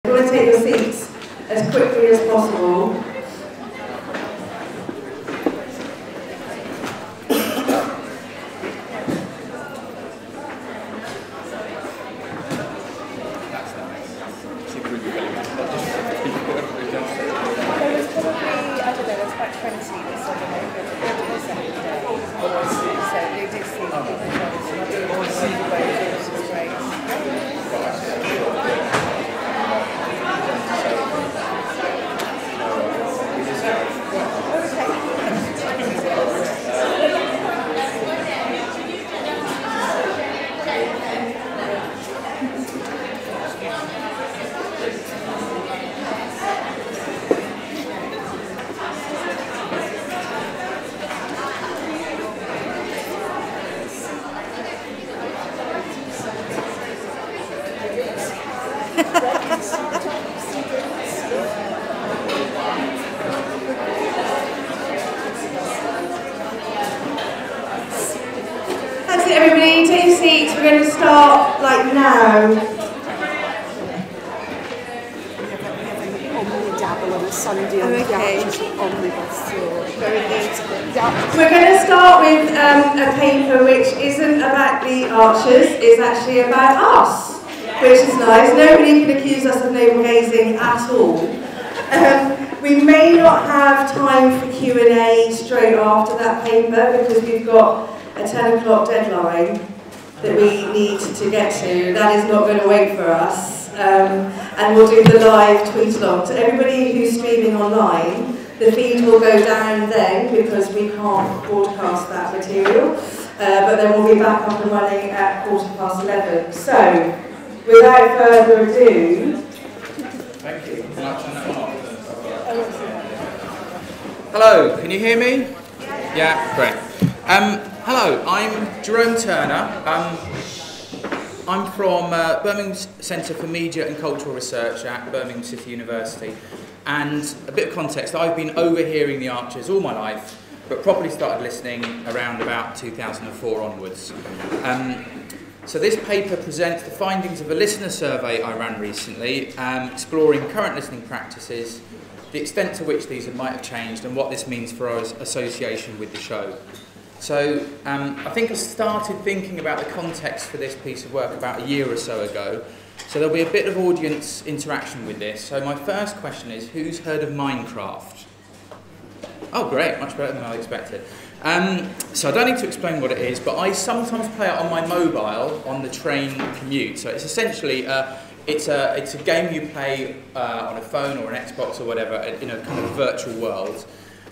You want to take your seats as quickly as possible. That's it, everybody. Take your seats. We're going to start like now. We're going to start with a paper which isn't about the archers, it's actually about us, which is nice. Nobody can accuse us of navel gazing at all. We may not have time for Q&A straight after that paper because we've got a 10 o'clock deadline that we need to get to. That is not going to wait for us. And we'll do the live tweet along. So everybody who's streaming online, the feed will go down then because we can't broadcast that material. But then we'll be back up and running at 11:15. So, without further ado... Thank you. Hello, can you hear me? Yeah, great. Hello, I'm Jerome Turner. I'm from Birmingham Centre for Media and Cultural Research at Birmingham City University. And a bit of context, I've been overhearing the Archers all my life, but properly started listening around about 2004 onwards. So this paper presents the findings of a listener survey I ran recently, exploring current listening practices, the extent to which these might have changed, and what this means for our association with the show. So I think I started thinking about the context for this piece of work about a year or so ago. So there'll be a bit of audience interaction with this. So my first question is, who's heard of Minecraft? Oh great, much better than I expected. So I don't need to explain what it is, but I sometimes play it on my mobile on the train commute. So it's essentially, it's a game you play on a phone or an Xbox or whatever in a kind of virtual world.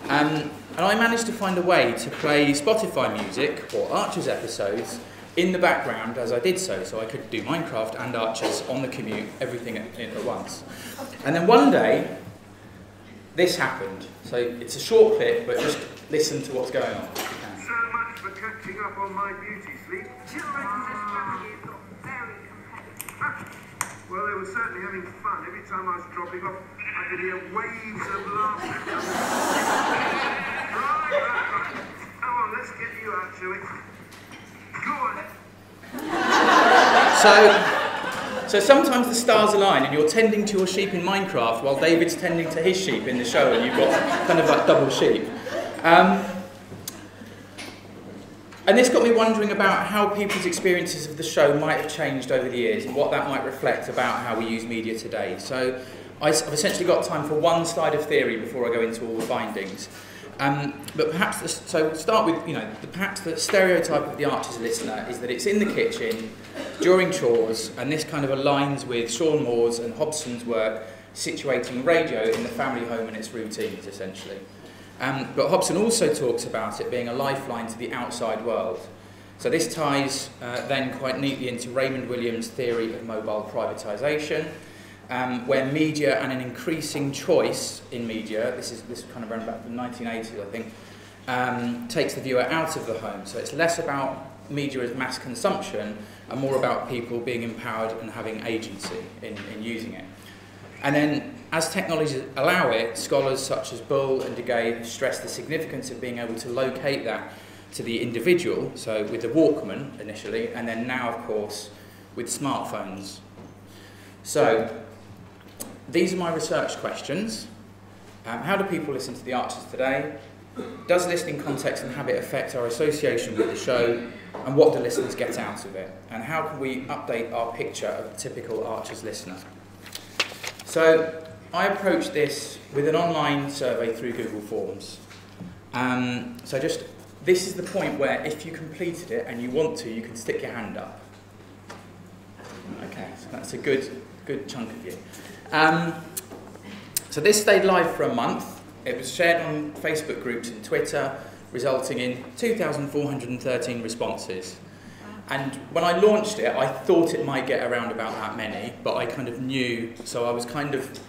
And I managed to find a way to play Spotify music or Archers episodes in the background as I did so I could do Minecraft and Archers on the commute, everything at once. And then one day, this happened. So it's a short clip, but just listen to what's going on. So much for catching up on my beauty sleep. Children's strategy has got very competitive. Well, they were certainly having fun. Every time I was dropping off, I could hear waves of laughter. Right. Come on, let's get you out, shall we? Go on. So sometimes the stars align and you're tending to your sheep in Minecraft while David's tending to his sheep in the show, and you've got kind of like double sheep. And this got me wondering about how people's experiences of the show might have changed over the years and what that might reflect about how we use media today. So I've essentially got time for one slide of theory before I go into all the findings. But perhaps, so start with, perhaps the stereotype of the Archers listener is that it's in the kitchen, during chores, and this kind of aligns with Sean Moore's and Hobson's work situating radio in the family home and its routines, essentially. But Hobson also talks about it being a lifeline to the outside world. So this ties then quite neatly into Raymond Williams' theory of mobile privatisation, where media and an increasing choice in media, this kind of around about the 1980s, I think, takes the viewer out of the home. So it's less about media as mass consumption and more about people being empowered and having agency in using it. And then, as technologies allow it, scholars such as Bull and DeGay have stressed the significance of being able to locate that to the individual, so with the Walkman initially, and then now, of course, with smartphones. So, these are my research questions. How do people listen to the Archers today? Does listening context and habit affect our association with the show? And what do listeners get out of it? And how can we update our picture of the typical Archers listener? So I approached this with an online survey through Google Forms. This is the point where if you completed it and you want to, you can stick your hand up. Okay, so that's a good chunk of you. So this stayed live for a month. It was shared on Facebook groups and Twitter, resulting in 2,413 responses. And when I launched it, I thought it might get around about that many, but I kind of knew, so I was kind of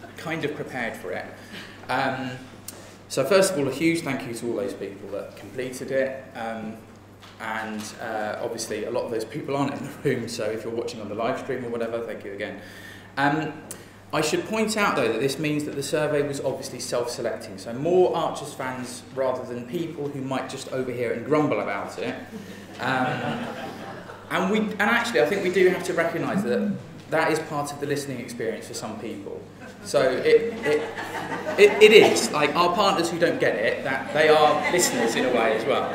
prepared for it. So first of all, a huge thank you to all those people that completed it. Obviously, a lot of those people aren't in the room, so if you're watching on the live stream or whatever, thank you again. I should point out, though, that this means that the survey was obviously self-selecting, so more Archers fans rather than people who might just overhear it and grumble about it. And actually, I think we do have to recognise that that is part of the listening experience for some people. So it is, like, our partners who don't get it, that they are listeners in a way as well.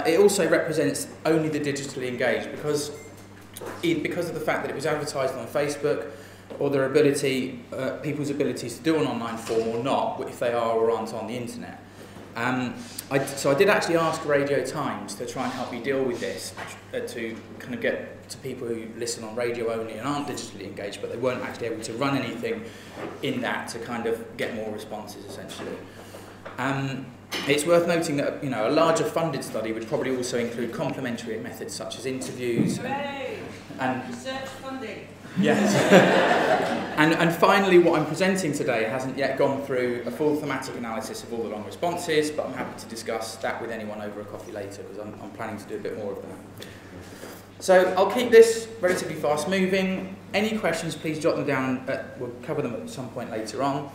It also represents only the digitally engaged because of the fact that it was advertised on Facebook, or their ability, people's abilities to do an online form or not, if they are or aren't on the internet. So I did actually ask Radio Times to try and help me deal with this, to kind of get to people who listen on radio only and aren't digitally engaged, but they weren't actually able to run anything in that to kind of get more responses, essentially. It's worth noting that a larger funded study would probably also include complementary methods such as interviews and research funding. Yes. and finally, what I'm presenting today hasn't yet gone through a full thematic analysis of all the long responses, but I'm happy to discuss that with anyone over a coffee later, because I'm planning to do a bit more of that. So I'll keep this relatively fast moving. Any questions, please jot them down. We'll cover them at some point later on.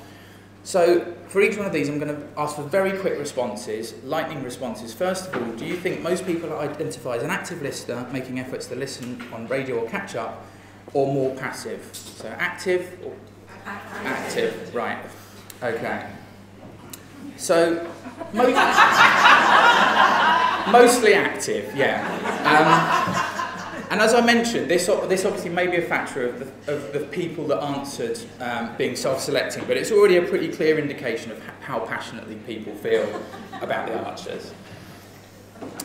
So for each one of these, I'm going to ask for very quick responses, lightning responses. First of all, do you think most people identify as an active listener, making efforts to listen on radio or catch up, or more passive? So active or active, right. Okay. So mostly active, yeah. And as I mentioned, this obviously may be a factor of the people that answered being self-selecting, but it's already a pretty clear indication of how passionately people feel about the Archers.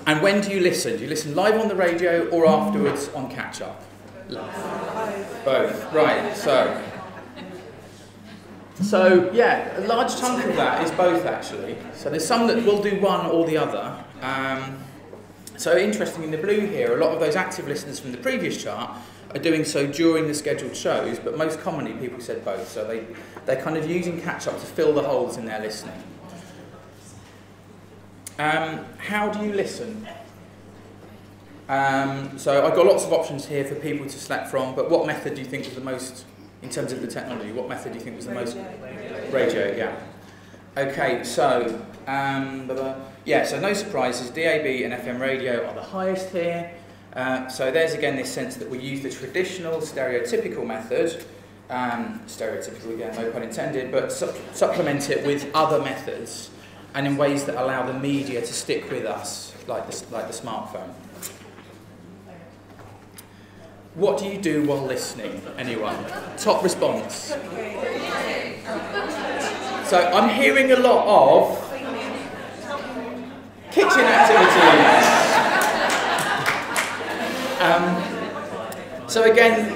And when do you listen? Do you listen live on the radio or afterwards on catch-up? Both, right, so yeah, a large chunk of that is both, actually. So there's some that will do one or the other. So interesting, in the blue here, a lot of those active listeners from the previous chart are doing so during the scheduled shows, but most commonly people said both. So they're kind of using catch-up to fill the holes in their listening. How do you listen? So I've got lots of options here for people to select from, but what method do you think was the most, in terms of the technology, what method do you think was the most? Radio, yeah. Okay, so, so no surprises, DAB and FM radio are the highest here. So there's again this sense that we use the traditional stereotypical method, stereotypical again, no pun intended, but supplement it with other methods and in ways that allow the media to stick with us, like the smartphone. What do you do while listening? Anyone? Top response. So I'm hearing a lot of kitchen activities. So again,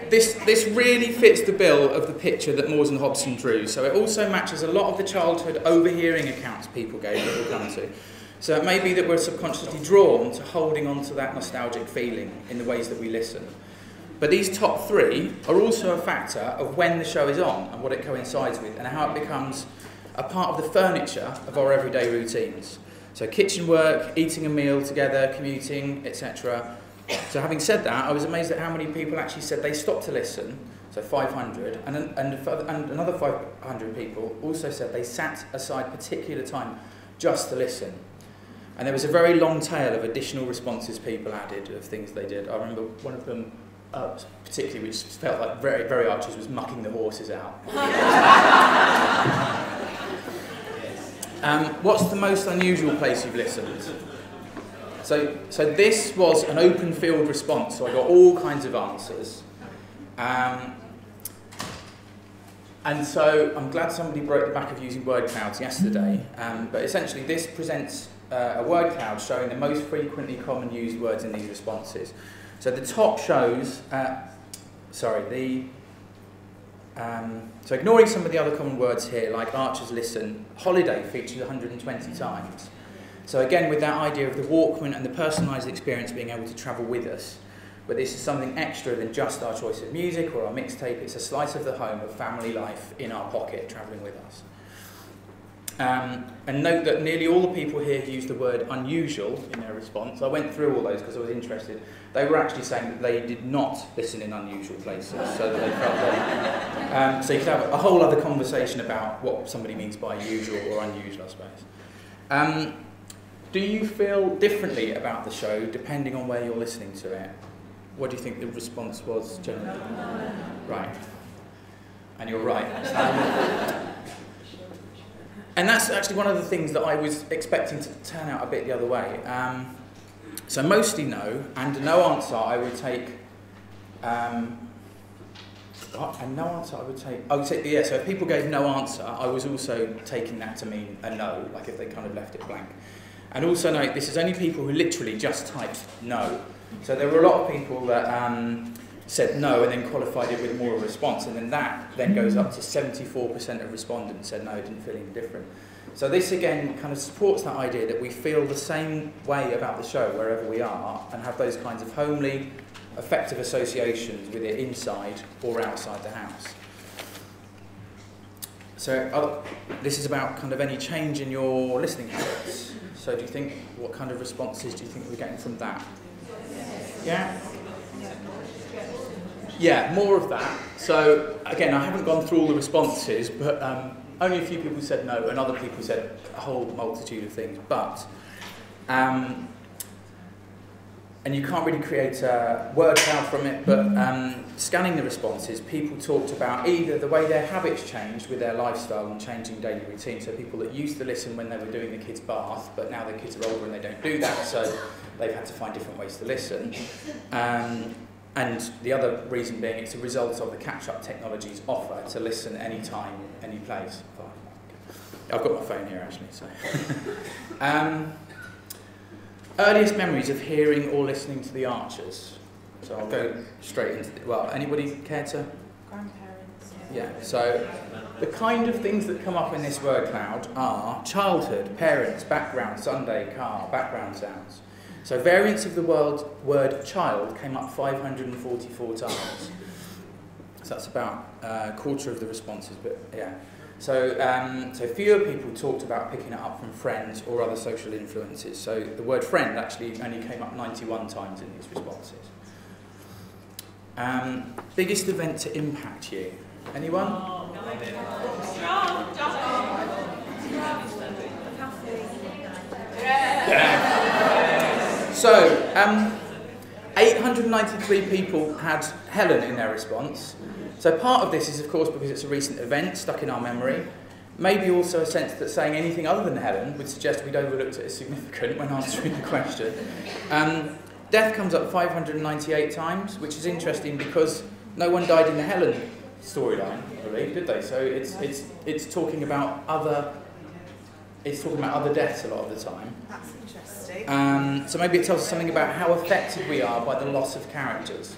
this really fits the bill of the picture that Moores and Hobson drew. So it also matches a lot of the childhood overhearing accounts people gave that we'll come to. So it may be that we're subconsciously drawn to holding on to that nostalgic feeling in the ways that we listen. But these top three are also a factor of when the show is on and what it coincides with and how it becomes a part of the furniture of our everyday routines. So kitchen work, eating a meal together, commuting, etc. So having said that, I was amazed at how many people actually said they stopped to listen, so 500, and another 500 people also said they sat aside particular time just to listen. And there was a very long tail of additional responses people added of things they did. I remember one of them, particularly which felt like very Archers, was mucking the horses out. What's the most unusual place you've listened? So this was an open field response, so I got all kinds of answers. And so I'm glad somebody broke the back of using word clouds yesterday, but essentially this presents a word cloud showing the most frequently common used words in these responses. So the top shows, so ignoring some of the other common words here, like Archers listen, holiday features 120 times. So again, with that idea of the Walkman and the personalised experience being able to travel with us, but this is something extra than just our choice of music or our mixtape. It's a slice of the home of family life in our pocket, travelling with us. And note that nearly all the people here who used the word unusual in their response, I went through all those because I was interested, they were actually saying that they did not listen in unusual places, so that they felt they... so you could have a whole other conversation about what somebody means by usual or unusual, I suppose. Do you feel differently about the show depending on where you're listening to it? What do you think the response was generally? Right. And you're right. And that's actually one of the things that I was expecting to turn out a bit the other way. So mostly no, and no answer I would take... and no answer I would take... yeah, so if people gave no answer, I was also taking that to mean a no, like if they kind of left it blank. And also note, this is only people who literally just typed no. So there were a lot of people that said no and then qualified it with more of a response, and then that then goes up to 74% of respondents said no, didn't feel any different. So this again kind of supports that idea that we feel the same way about the show wherever we are and have those kinds of homely, affective associations with it inside or outside the house. So this is about kind of any change in your listening habits. So do you think, what kind of responses do you think we're getting from that? Yeah? Yeah, more of that. So again, I haven't gone through all the responses, but only a few people said no, and other people said a whole multitude of things. But, and you can't really create a word cloud from it, but scanning the responses, people talked about either the way their habits changed with their lifestyle and changing daily routine. So people that used to listen when they were doing the kids' bath, but now their kids are older and they don't do that, so they've had to find different ways to listen. And the other reason being it's a result of the catch-up technologies offer to listen anytime, any place. I've got my phone here actually, so. Earliest memories of hearing or listening to the Archers. So I'll go straight into well, anybody care to? Grandparents. Yeah, so the kind of things that come up in this word cloud are childhood, parents, background, Sunday, car, background sounds. So variants of the word child came up 544 times. So that's about a quarter of the responses, but yeah. So, so fewer people talked about picking it up from friends or other social influences. So the word friend actually only came up 91 times in these responses. Biggest event to impact you? Anyone? So, 893 people had Helen in their response. So part of this is, of course, because it's a recent event stuck in our memory. Maybe also a sense that saying anything other than Helen would suggest we'd overlooked it as significant when answering the question. Death comes up 598 times, which is interesting because no one died in the Helen storyline, really, did they? So it's talking about other deaths a lot of the time. That's interesting. So maybe it tells us something about how affected we are by the loss of characters.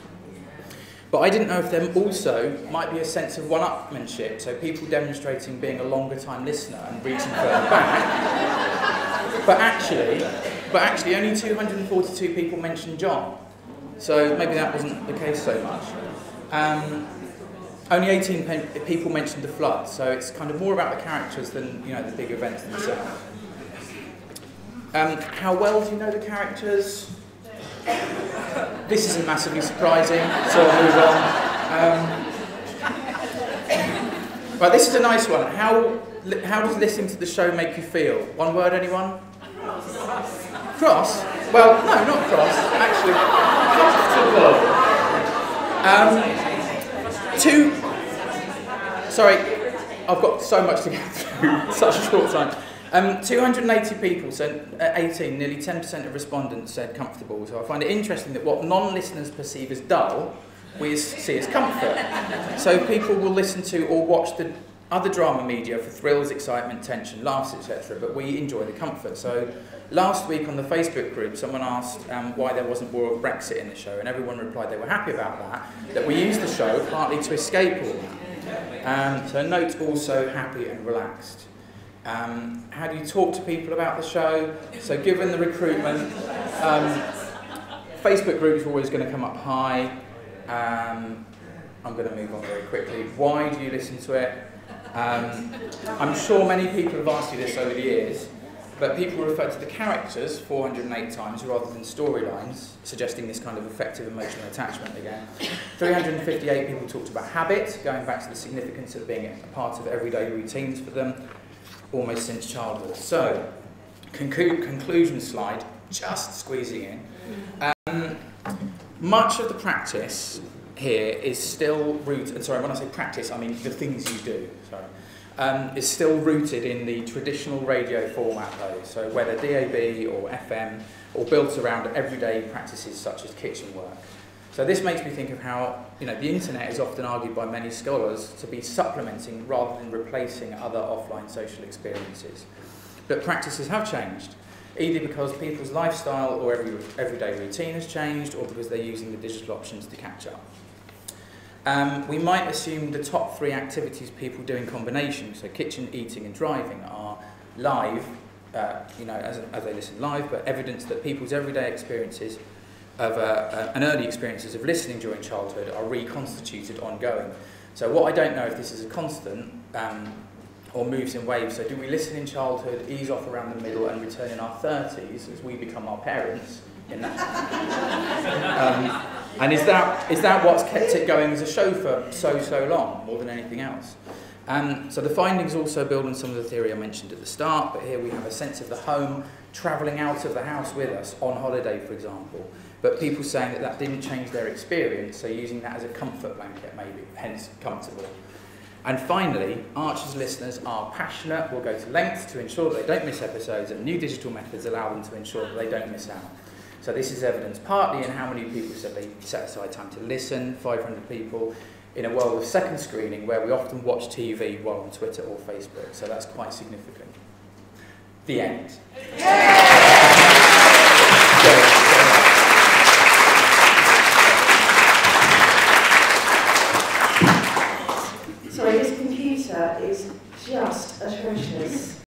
But I didn't know if there also might be a sense of one-upmanship, so people demonstrating being a longer time listener and reaching further back. But actually only 242 people mentioned John. So maybe that wasn't the case so much. Only 18 people mentioned the flood, so it's kind of more about the characters than, you know, the big events themselves. How well do you know the characters? This isn't massively surprising, so I'll move on. Right, this is a nice one. How does listening to the show make you feel? One word, anyone? Cross? Well, no, not cross. Actually, comfortable. Sorry, I've got so much to get through, such a short time. 280 people, so 18, nearly 10% of respondents said comfortable. So I find it interesting that what non-listeners perceive as dull, we see as comfort. So people will listen to or watch the other drama media for thrills, excitement, tension, laughs, etc. But we enjoy the comfort. So last week on the Facebook group, someone asked why there wasn't more of Brexit in the show, and everyone replied they were happy about that we used the show partly to escape all that. So note also happy and relaxed. How do you talk to people about the show? So given the recruitment, Facebook groups are always going to come up high. I'm going to move on very quickly. Why do you listen to it? I'm sure many people have asked you this over the years, but people refer to the characters 408 times rather than storylines, suggesting this kind of effective emotional attachment again. 358 people talked about habit, going back to the significance of being a part of everyday routines for them, almost since childhood. So, conclusion slide, just squeezing in. Much of the practice here is still rooted, and sorry, when I say practice, I mean the things you do, is still rooted in the traditional radio format though, so whether DAB or FM, or built around everyday practices such as kitchen work. So this makes me think of how, the internet is often argued by many scholars to be supplementing rather than replacing other offline social experiences. But practices have changed, either because people's lifestyle or everyday routine has changed, or because they're using the digital options to catch up. We might assume the top 3 activities people do in combination, so kitchen, eating and driving, are live, as they listen live, but evidence that people's everyday experiences and early experiences of listening during childhood are reconstituted ongoing. So what I don't know if this is a constant or moves in waves. So do we listen in childhood, ease off around the middle and return in our 30s as we become our parents in that and is that what's kept it going as a show for so long, more than anything else? So the findings also build on some of the theory I mentioned at the start, but here we have a sense of the home travelling out of the house with us, on holiday for example, but people saying that didn't change their experience, so using that as a comfort blanket maybe, hence comfortable. And finally, Archer's listeners are passionate, will go to lengths to ensure that they don't miss episodes, and new digital methods allow them to ensure that they don't miss out. So this is evidence partly in how many people said they set aside time to listen, 500 people, in a world of second screening where we often watch TV while on Twitter or Facebook, so that's quite significant. The end.